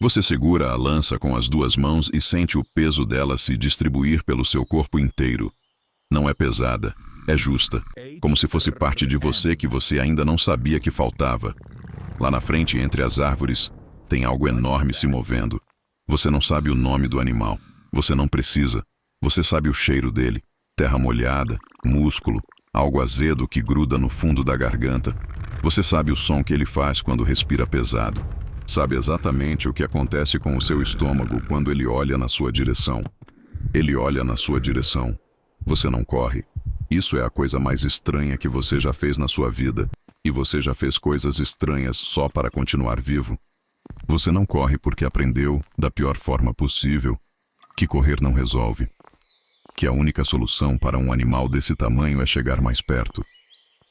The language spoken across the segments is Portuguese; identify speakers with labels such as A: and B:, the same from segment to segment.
A: Você segura a lança com as duas mãos e sente o peso dela se distribuir pelo seu corpo inteiro. Não é pesada, é justa, como se fosse parte de você que você ainda não sabia que faltava. Lá na frente, entre as árvores, tem algo enorme se movendo. Você não sabe o nome do animal. Você não precisa. Você sabe o cheiro dele. Terra molhada, músculo, algo azedo que gruda no fundo da garganta. Você sabe o som que ele faz quando respira pesado. Sabe exatamente o que acontece com o seu estômago quando ele olha na sua direção. Ele olha na sua direção. Você não corre. Isso é a coisa mais estranha que você já fez na sua vida. E você já fez coisas estranhas só para continuar vivo. Você não corre porque aprendeu, da pior forma possível, que correr não resolve. Que a única solução para um animal desse tamanho é chegar mais perto.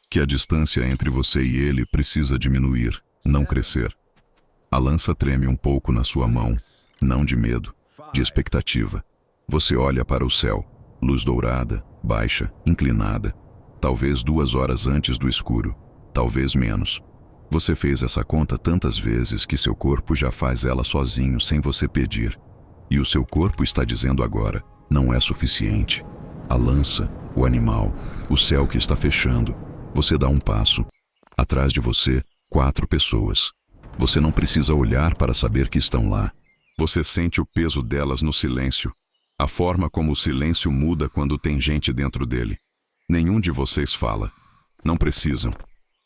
A: Que a distância entre você e ele precisa diminuir, não crescer. A lança treme um pouco na sua mão, não de medo, de expectativa. Você olha para o céu, luz dourada, baixa, inclinada, talvez 2 horas antes do escuro, talvez menos. Você fez essa conta tantas vezes que seu corpo já faz ela sozinho sem você pedir. E o seu corpo está dizendo agora, não é suficiente. A lança, o animal, o céu que está fechando. Você dá um passo. Atrás de você, 4 pessoas. Você não precisa olhar para saber que estão lá. Você sente o peso delas no silêncio. A forma como o silêncio muda quando tem gente dentro dele. Nenhum de vocês fala. Não precisam.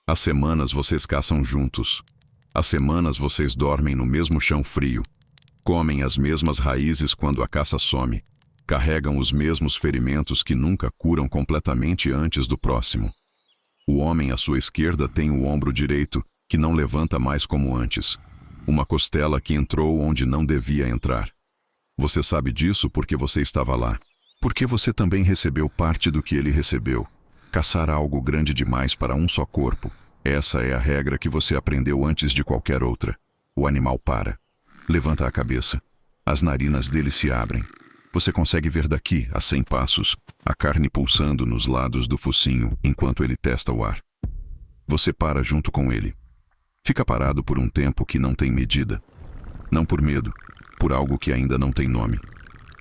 A: Há semanas vocês caçam juntos. Há semanas vocês dormem no mesmo chão frio. Comem as mesmas raízes quando a caça some. Carregam os mesmos ferimentos que nunca curam completamente antes do próximo. O homem à sua esquerda tem o ombro direito, que não levanta mais como antes. Uma costela que entrou onde não devia entrar. Você sabe disso porque você estava lá. Porque você também recebeu parte do que ele recebeu. Caçar algo grande demais para um só corpo. Essa é a regra que você aprendeu antes de qualquer outra. O animal para. Levanta a cabeça. As narinas dele se abrem. Você consegue ver daqui, a 100 passos, a carne pulsando nos lados do focinho enquanto ele testa o ar. Você para junto com ele. Fica parado por um tempo que não tem medida. Não por medo, por algo que ainda não tem nome.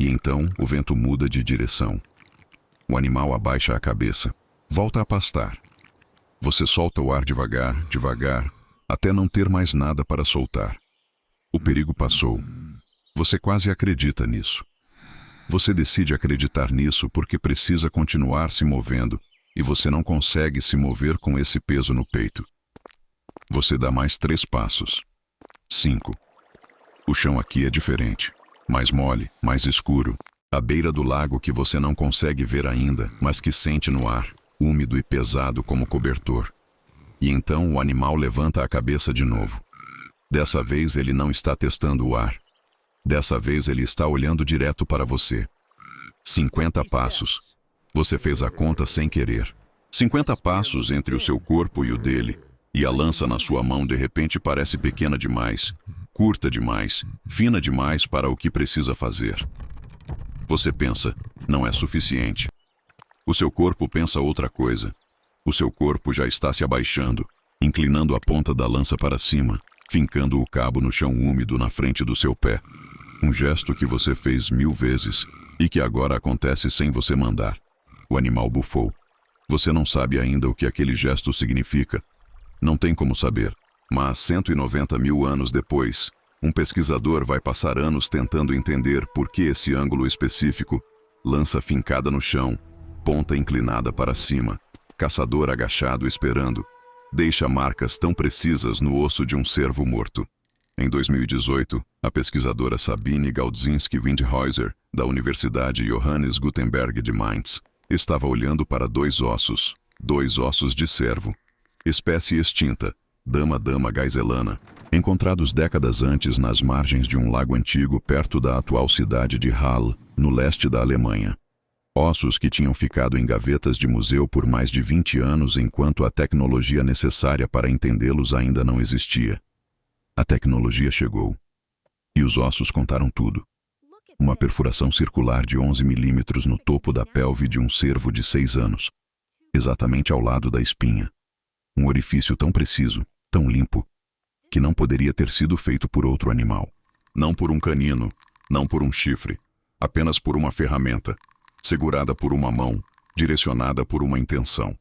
A: E então o vento muda de direção. O animal abaixa a cabeça. Volta a pastar. Você solta o ar devagar, devagar, até não ter mais nada para soltar. O perigo passou. Você quase acredita nisso. Você decide acreditar nisso porque precisa continuar se movendo e você não consegue se mover com esse peso no peito. Você dá mais 3 passos. 5. O chão aqui é diferente. Mais mole, mais escuro. À beira do lago que você não consegue ver ainda, mas que sente no ar, úmido e pesado como cobertor. E então o animal levanta a cabeça de novo. Dessa vez ele não está testando o ar. Dessa vez ele está olhando direto para você. 50 passos. Você fez a conta sem querer. 50 passos entre o seu corpo e o dele. E a lança na sua mão de repente parece pequena demais, curta demais, fina demais para o que precisa fazer. Você pensa, não é suficiente. O seu corpo pensa outra coisa. O seu corpo já está se abaixando, inclinando a ponta da lança para cima, fincando o cabo no chão úmido na frente do seu pé. Um gesto que você fez 1000 vezes e que agora acontece sem você mandar. O animal bufou. Você não sabe ainda o que aquele gesto significa. Não tem como saber, mas 190 mil anos depois, um pesquisador vai passar anos tentando entender por que esse ângulo específico, lança fincada no chão, ponta inclinada para cima, caçador agachado esperando, deixa marcas tão precisas no osso de um cervo morto. Em 2018, a pesquisadora Sabine Gaudzinski-Windhäuser, da Universidade Johannes Gutenberg de Mainz, estava olhando para 2 ossos de cervo. Espécie extinta, Dama gaiselana, encontrados décadas antes nas margens de um lago antigo perto da atual cidade de Halle, no leste da Alemanha. Ossos que tinham ficado em gavetas de museu por mais de 20 anos enquanto a tecnologia necessária para entendê-los ainda não existia. A tecnologia chegou. E os ossos contaram tudo. Uma perfuração circular de 11 milímetros no topo da pelve de um cervo de 6 anos, exatamente ao lado da espinha. Um orifício tão preciso, tão limpo, que não poderia ter sido feito por outro animal. Não por um canino, não por um chifre, apenas por uma ferramenta, segurada por uma mão, direcionada por uma intenção.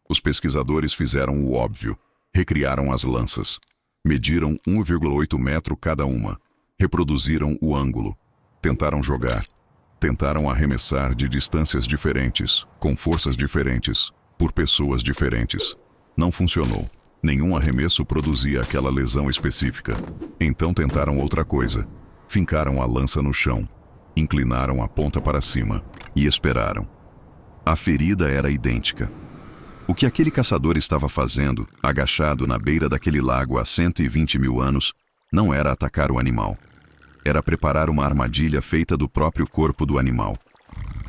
A: Os pesquisadores fizeram o óbvio, recriaram as lanças, mediram 1,8 metro cada uma, reproduziram o ângulo, tentaram jogar, tentaram arremessar de distâncias diferentes, com forças diferentes, por pessoas diferentes. Não funcionou. Nenhum arremesso produzia aquela lesão específica. Então tentaram outra coisa. Fincaram a lança no chão, inclinaram a ponta para cima e esperaram. A ferida era idêntica. O que aquele caçador estava fazendo, agachado na beira daquele lago há 120 mil anos, não era atacar o animal. Era preparar uma armadilha feita do próprio corpo do animal.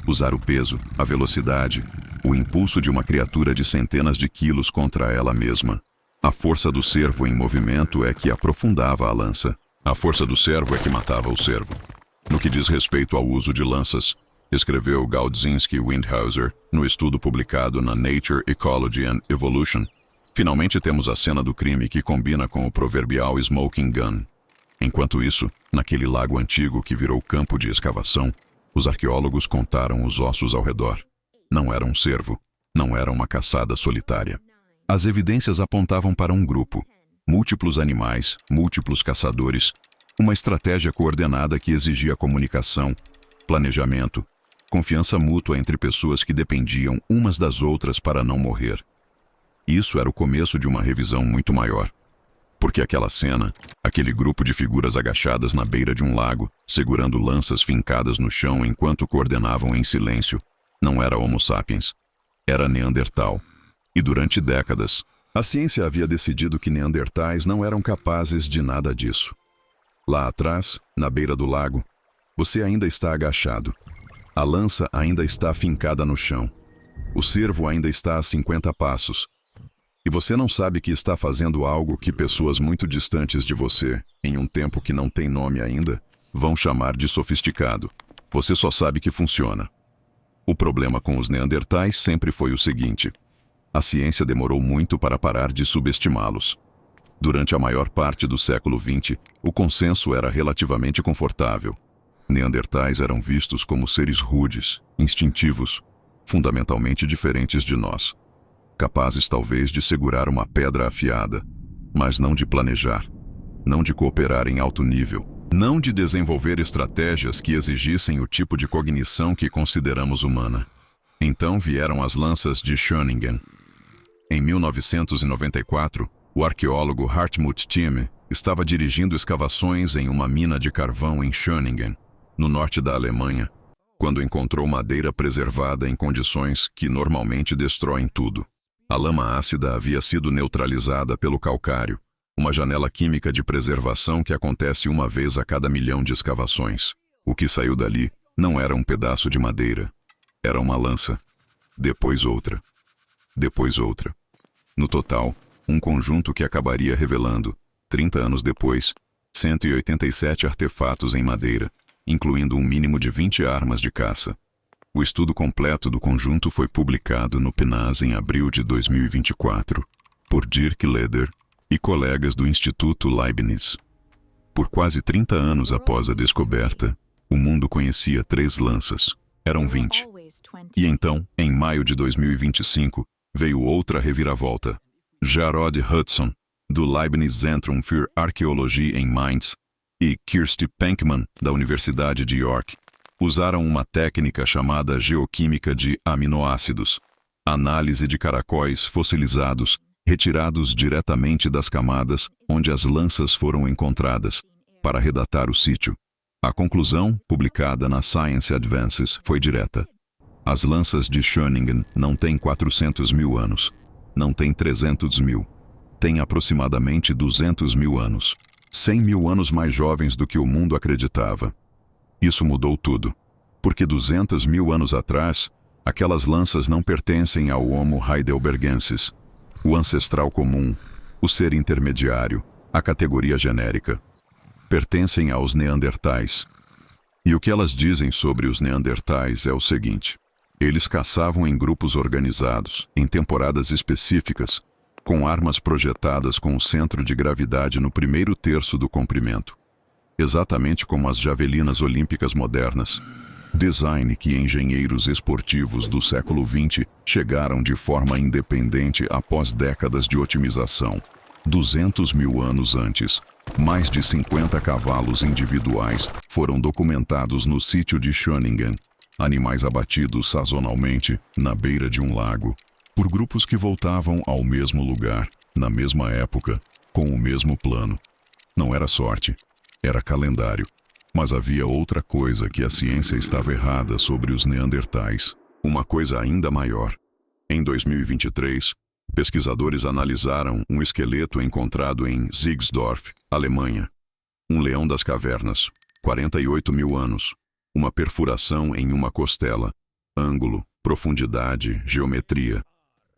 A: Usar o peso, a velocidade, o impulso de uma criatura de centenas de quilos contra ela mesma. A força do cervo em movimento é que aprofundava a lança. A força do cervo é que matava o cervo. No que diz respeito ao uso de lanças, escreveu Gaudzinski Windhauser no estudo publicado na Nature, Ecology and Evolution, finalmente temos a cena do crime que combina com o proverbial smoking gun. Enquanto isso, naquele lago antigo que virou campo de escavação, os arqueólogos contaram os ossos ao redor. Não era um cervo, não era uma caçada solitária. As evidências apontavam para um grupo, múltiplos animais, múltiplos caçadores, uma estratégia coordenada que exigia comunicação, planejamento, confiança mútua entre pessoas que dependiam umas das outras para não morrer. Isso era o começo de uma revisão muito maior. Porque aquela cena, aquele grupo de figuras agachadas na beira de um lago, segurando lanças fincadas no chão enquanto coordenavam em silêncio, não era Homo sapiens, era Neandertal. E durante décadas, a ciência havia decidido que neandertais não eram capazes de nada disso. Lá atrás, na beira do lago, você ainda está agachado. A lança ainda está fincada no chão. O cervo ainda está a 50 passos. E você não sabe que está fazendo algo que pessoas muito distantes de você, em um tempo que não tem nome ainda, vão chamar de sofisticado. Você só sabe que funciona. O problema com os neandertais sempre foi o seguinte: a ciência demorou muito para parar de subestimá-los. Durante a maior parte do século XX, o consenso era relativamente confortável. Neandertais eram vistos como seres rudes, instintivos, fundamentalmente diferentes de nós. Capazes talvez de segurar uma pedra afiada, mas não de planejar, não de cooperar em alto nível, não de desenvolver estratégias que exigissem o tipo de cognição que consideramos humana. Então vieram as lanças de Schöningen. Em 1994, o arqueólogo Hartmut Thieme estava dirigindo escavações em uma mina de carvão em Schöningen, no norte da Alemanha, quando encontrou madeira preservada em condições que normalmente destroem tudo. A lama ácida havia sido neutralizada pelo calcário, uma janela química de preservação que acontece uma vez a cada 1 milhão de escavações. O que saiu dali não era um pedaço de madeira, era uma lança, depois outra, depois outra. No total, um conjunto que acabaria revelando, 30 anos depois, 187 artefatos em madeira, incluindo um mínimo de 20 armas de caça. O estudo completo do conjunto foi publicado no PNAS em abril de 2024, por Dirk Leder e colegas do Instituto Leibniz. Por quase 30 anos após a descoberta, o mundo conhecia 3 lanças. Eram 20. E então, em maio de 2025, veio outra reviravolta. Jarod Hudson, do Leibniz Zentrum für Archäologie em Mainz, e Kirsty Penkman, da Universidade de York, usaram uma técnica chamada geoquímica de aminoácidos, análise de caracóis fossilizados, retirados diretamente das camadas onde as lanças foram encontradas, para redatar o sítio. A conclusão, publicada na Science Advances, foi direta. As lanças de Schöningen não têm 400 mil anos, não têm 300 mil, têm aproximadamente 200 mil anos, 100 mil anos mais jovens do que o mundo acreditava. Isso mudou tudo, porque 200 mil anos atrás, aquelas lanças não pertencem ao Homo heidelbergensis, o ancestral comum, o ser intermediário, a categoria genérica. Pertencem aos neandertais. E o que elas dizem sobre os neandertais é o seguinte: eles caçavam em grupos organizados, em temporadas específicas, com armas projetadas com o centro de gravidade no primeiro terço do comprimento. exatamente como as javelinas olímpicas modernas. Design que engenheiros esportivos do século XX chegaram de forma independente após décadas de otimização. 200 mil anos antes, mais de 50 cavalos individuais foram documentados no sítio de Schöningen, animais abatidos sazonalmente na beira de um lago, por grupos que voltavam ao mesmo lugar, na mesma época, com o mesmo plano. Não era sorte, era calendário. Mas havia outra coisa que a ciência estava errada sobre os neandertais. Uma coisa ainda maior. Em 2023, pesquisadores analisaram um esqueleto encontrado em Sixdorf, Alemanha. Um leão das cavernas, 48 mil anos. Uma perfuração em uma costela. Ângulo, profundidade, geometria.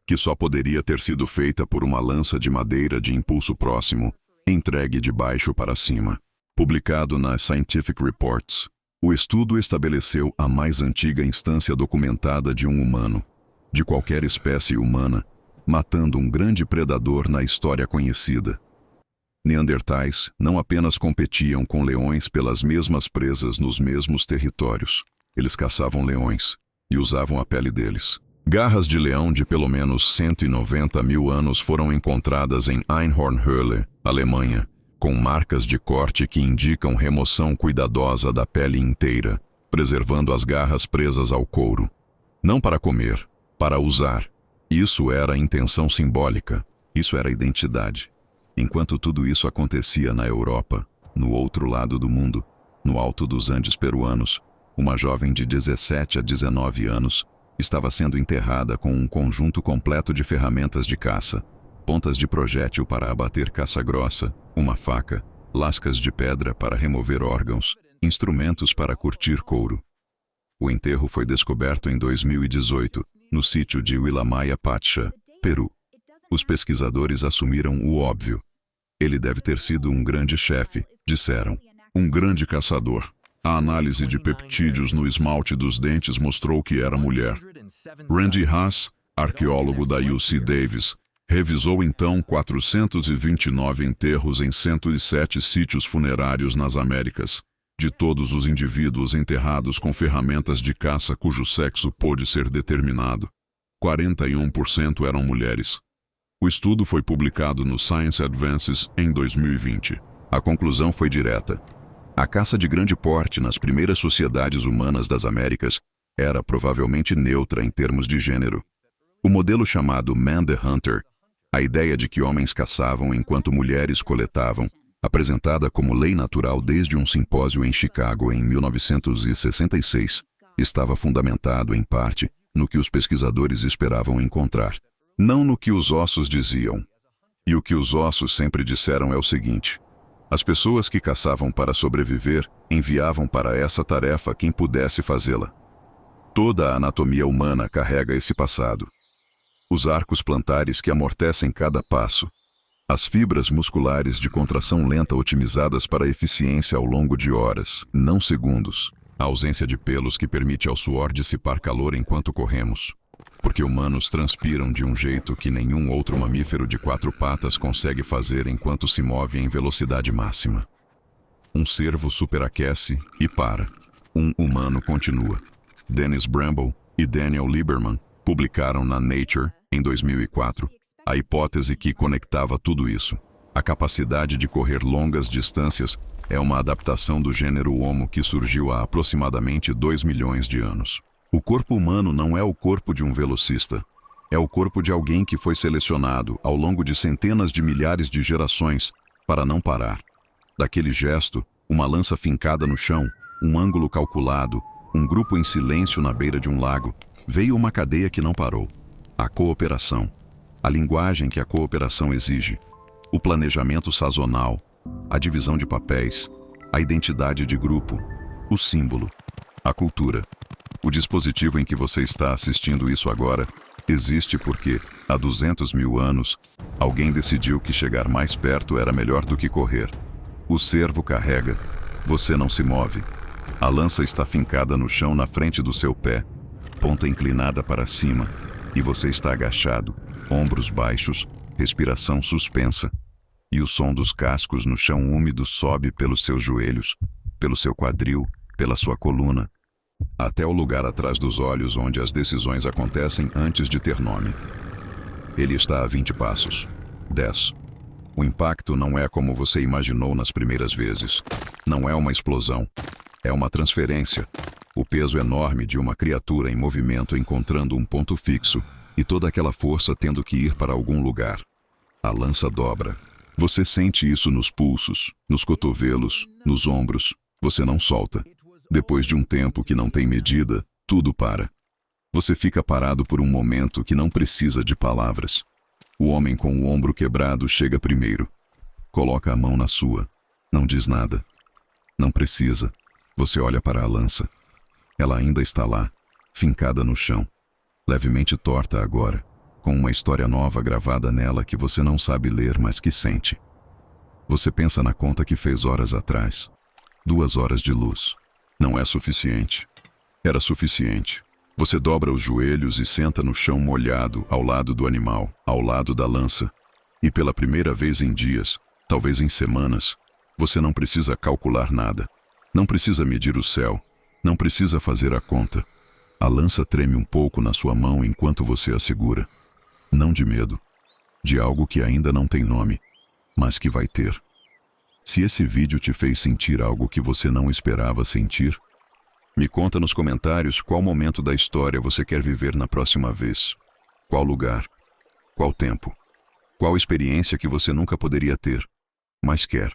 A: Que só poderia ter sido feita por uma lança de madeira de impulso próximo, entregue de baixo para cima. Publicado na Scientific Reports, o estudo estabeleceu a mais antiga instância documentada de um humano, de qualquer espécie humana, matando um grande predador na história conhecida. Neandertais não apenas competiam com leões pelas mesmas presas nos mesmos territórios. Eles caçavam leões e usavam a pele deles. Garras de leão de pelo menos 190 mil anos foram encontradas em Einhornhöhle, Alemanha, com marcas de corte que indicam remoção cuidadosa da pele inteira, preservando as garras presas ao couro. Não para comer, para usar. Isso era intenção simbólica, isso era identidade. Enquanto tudo isso acontecia na Europa, no outro lado do mundo, no alto dos Andes peruanos, uma jovem de 17 a 19 anos estava sendo enterrada com um conjunto completo de ferramentas de caça. Pontas de projétil para abater caça-grossa, uma faca, lascas de pedra para remover órgãos, instrumentos para curtir couro. O enterro foi descoberto em 2018, no sítio de Willamaya Pacha, Peru. Os pesquisadores assumiram o óbvio. Ele deve ter sido um grande chefe, disseram. Um grande caçador. A análise de peptídeos no esmalte dos dentes mostrou que era mulher. Randy Haas, arqueólogo da UC Davis, revisou então 429 enterros em 107 sítios funerários nas Américas, de todos os indivíduos enterrados com ferramentas de caça cujo sexo pôde ser determinado. 41% eram mulheres. O estudo foi publicado no Science Advances em 2020. A conclusão foi direta. A caça de grande porte nas primeiras sociedades humanas das Américas era provavelmente neutra em termos de gênero. O modelo chamado Man the Hunter, a ideia de que homens caçavam enquanto mulheres coletavam, apresentada como lei natural desde um simpósio em Chicago em 1966, estava fundamentado, em parte, no que os pesquisadores esperavam encontrar, não no que os ossos diziam. E o que os ossos sempre disseram é o seguinte: as pessoas que caçavam para sobreviver enviavam para essa tarefa quem pudesse fazê-la. Toda a anatomia humana carrega esse passado. Os arcos plantares que amortecem cada passo, as fibras musculares de contração lenta otimizadas para eficiência ao longo de horas, não segundos, a ausência de pelos que permite ao suor dissipar calor enquanto corremos, porque humanos transpiram de um jeito que nenhum outro mamífero de 4 patas consegue fazer enquanto se move em velocidade máxima. Um cervo superaquece e para. Um humano continua. Dennis Bramble e Daniel Lieberman publicaram na Nature, em 2004, a hipótese que conectava tudo isso. A capacidade de correr longas distâncias é uma adaptação do gênero Homo que surgiu há aproximadamente 2 milhões de anos. O corpo humano não é o corpo de um velocista. É o corpo de alguém que foi selecionado ao longo de centenas de milhares de gerações para não parar. Daquele gesto, uma lança fincada no chão, um ângulo calculado, um grupo em silêncio na beira de um lago, veio uma cadeia que não parou. A cooperação. A linguagem que a cooperação exige. O planejamento sazonal. A divisão de papéis. A identidade de grupo. O símbolo. A cultura. O dispositivo em que você está assistindo isso agora existe porque, há 200 mil anos, alguém decidiu que chegar mais perto era melhor do que correr. O cervo carrega. Você não se move. A lança está fincada no chão na frente do seu pé, ponta inclinada para cima, e você está agachado, ombros baixos, respiração suspensa. e o som dos cascos no chão úmido sobe pelos seus joelhos, pelo seu quadril, pela sua coluna, até o lugar atrás dos olhos onde as decisões acontecem antes de ter nome. Ele está a 20 passos. 10. O impacto não é como você imaginou nas primeiras vezes. Não é uma explosão. É uma transferência. O peso enorme de uma criatura em movimento encontrando um ponto fixo e toda aquela força tendo que ir para algum lugar. A lança dobra. Você sente isso nos pulsos, nos cotovelos, nos ombros. Você não solta. Depois de um tempo que não tem medida, tudo para. Você fica parado por um momento que não precisa de palavras. O homem com o ombro quebrado chega primeiro. Coloca a mão na sua. Não diz nada. Não precisa. Você olha para a lança. Ela ainda está lá, fincada no chão, levemente torta agora, com uma história nova gravada nela que você não sabe ler, mas que sente. Você pensa na conta que fez horas atrás. 2 horas de luz. Não é suficiente. Era suficiente. Você dobra os joelhos e senta no chão molhado, ao lado do animal, ao lado da lança. E pela primeira vez em dias, talvez em semanas, você não precisa calcular nada. Não precisa medir o céu. Não precisa fazer a conta. A lança treme um pouco na sua mão enquanto você a segura. Não de medo. De algo que ainda não tem nome, mas que vai ter. Se esse vídeo te fez sentir algo que você não esperava sentir, me conta nos comentários qual momento da história você quer viver na próxima vez. Qual lugar? Qual tempo? Qual experiência que você nunca poderia ter, mas quer?